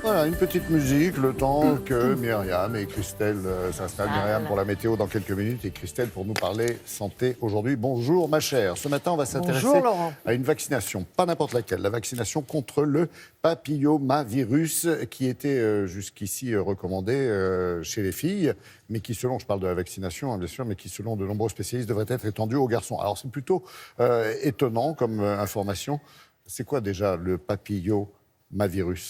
Voilà, une petite musique, le temps que Myriam et Christelle s'installent. Myriam pour la météo dans quelques minutes et Christelle pour nous parler santé aujourd'hui. Bonjour ma chère. Ce matin, on va s'intéresser à une vaccination, pas n'importe laquelle, la vaccination contre le papillomavirus qui était jusqu'ici recommandée chez les filles, mais qui selon, je parle de la vaccination hein, bien sûr, mais qui selon de nombreux spécialistes devrait être étendue aux garçons. Alors c'est plutôt étonnant comme information. C'est quoi déjà le papillomavirus ?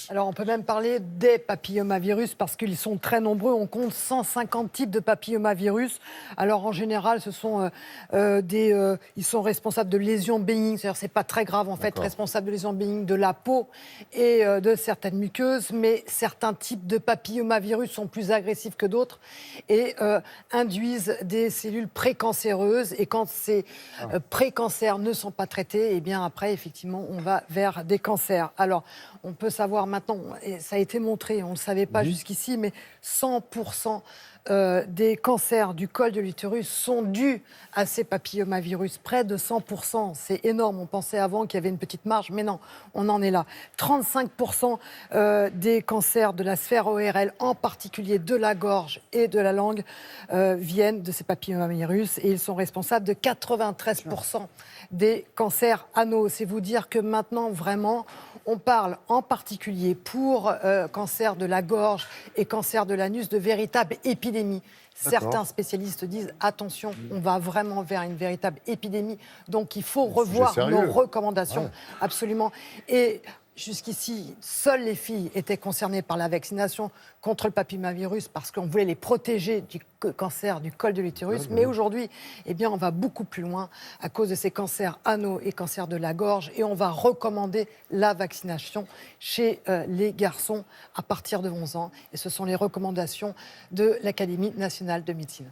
Alors, on peut même parler des papillomavirus parce qu'ils sont très nombreux. On compte 150 types de papillomavirus. Alors, en général, ce sont ils sont responsables de lésions bénignes. C'est-à-dire, c'est pas très grave, en fait, responsables de lésions bénignes de la peau et de certaines muqueuses. Mais certains types de papillomavirus sont plus agressifs que d'autres et induisent des cellules précancéreuses. Et quand ces précancers ne sont pas traités, eh bien, après, effectivement, on va vers des cancers. Alors, on peut savoir maintenant, et ça a été montré, on ne le savait pas jusqu'ici, mais 100% des cancers du col de l'utérus sont dus à ces papillomavirus. Près de 100%, c'est énorme. On pensait avant qu'il y avait une petite marge, mais non, on en est là. 35% des cancers de la sphère ORL, en particulier de la gorge et de la langue, viennent de ces papillomavirus et ils sont responsables de 93% des cancers anaux. C'est vous dire que maintenant, vraiment, on parle en particulier pour cancer de la gorge et cancer de l'anus de véritables épidémies. Certains spécialistes disent attention, on va vraiment vers une véritable épidémie, donc il faut revoir nos recommandations, absolument. Et jusqu'ici, seules les filles étaient concernées par la vaccination contre le papillomavirus parce qu'on voulait les protéger du cancer du col de l'utérus. Mais aujourd'hui, eh bien, on va beaucoup plus loin à cause de ces cancers anaux et cancers de la gorge et on va recommander la vaccination chez les garçons à partir de 11 ans. Et ce sont les recommandations de l'Académie nationale de médecine.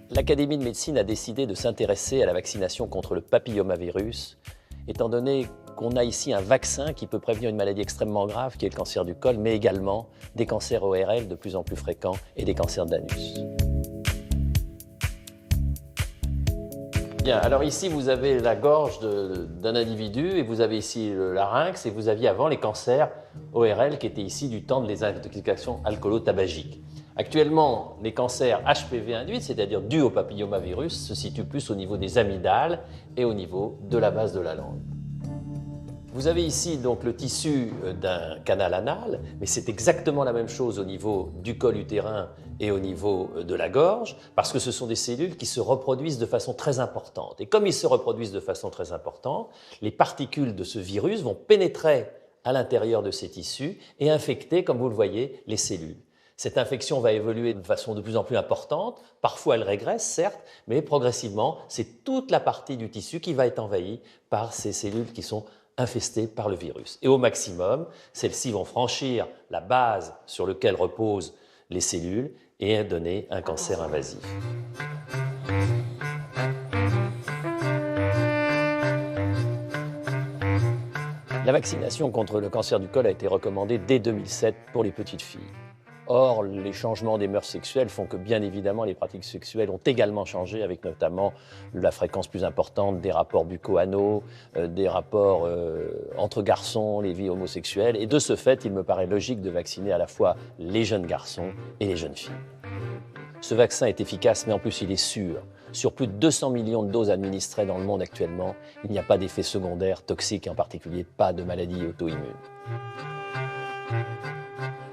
L'Académie de médecine a décidé de s'intéresser à la vaccination contre le papillomavirus, étant donné qu'on a ici un vaccin qui peut prévenir une maladie extrêmement grave, qui est le cancer du col, mais également des cancers ORL de plus en plus fréquents et des cancers d'anus. Bien, alors ici vous avez la gorge d'un individu et vous avez ici le larynx et vous aviez avant les cancers ORL qui étaient ici du temps de désintoxication alcoolo-tabagique. Actuellement, les cancers HPV induits, c'est-à-dire dus au papillomavirus, se situent plus au niveau des amygdales et au niveau de la base de la langue. Vous avez ici donc le tissu d'un canal anal, mais c'est exactement la même chose au niveau du col utérin et au niveau de la gorge, parce que ce sont des cellules qui se reproduisent de façon très importante. Et comme ils se reproduisent de façon très importante, les particules de ce virus vont pénétrer à l'intérieur de ces tissus et infecter, comme vous le voyez, les cellules. Cette infection va évoluer de façon de plus en plus importante. Parfois, elle régresse, certes, mais progressivement, c'est toute la partie du tissu qui va être envahie par ces cellules qui sont infestées par le virus. Et au maximum, celles-ci vont franchir la base sur laquelle reposent les cellules et donner un cancer invasif. La vaccination contre le cancer du col a été recommandée dès 2007 pour les petites filles. Or, les changements des mœurs sexuelles font que, bien évidemment, les pratiques sexuelles ont également changé, avec notamment la fréquence plus importante des rapports bucco-anaux, des rapports entre garçons, les vies homosexuelles. Et de ce fait, il me paraît logique de vacciner à la fois les jeunes garçons et les jeunes filles. Ce vaccin est efficace, mais en plus, il est sûr. Sur plus de 200 millions de doses administrées dans le monde actuellement, il n'y a pas d'effets secondaires toxiques, en particulier pas de maladies auto-immunes.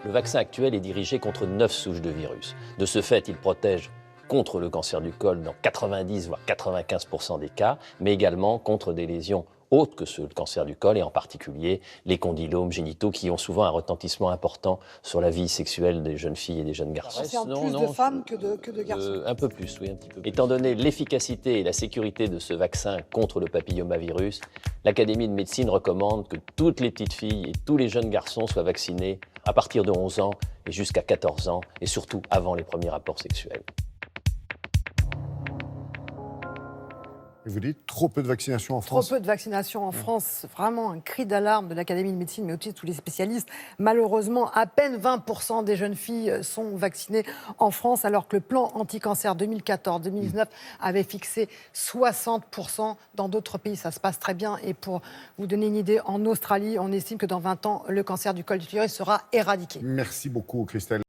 Le vaccin actuel est dirigé contre 9 souches de virus. De ce fait, il protège contre le cancer du col dans 90 voire 95% des cas, mais également contre des lésions autres que le cancer du col et en particulier les condylomes génitaux qui ont souvent un retentissement important sur la vie sexuelle des jeunes filles et des jeunes garçons. Ça concerne plus de femmes que de garçons. Un peu plus, oui, un petit peu. Étant donné l'efficacité et la sécurité de ce vaccin contre le papillomavirus, l'Académie de médecine recommande que toutes les petites filles et tous les jeunes garçons soient vaccinés à partir de 11 ans et jusqu'à 14 ans, et surtout avant les premiers rapports sexuels. Et vous dites trop peu de vaccination en France. Trop peu de vaccination en France, vraiment un cri d'alarme de l'Académie de médecine, mais aussi de tous les spécialistes. Malheureusement, à peine 20% des jeunes filles sont vaccinées en France, alors que le plan anti-cancer 2014-2019 avait fixé 60%. Dans d'autres pays, ça se passe très bien. Et pour vous donner une idée, en Australie, on estime que dans 20 ans, le cancer du col de l'utérus sera éradiqué. Merci beaucoup, Christelle.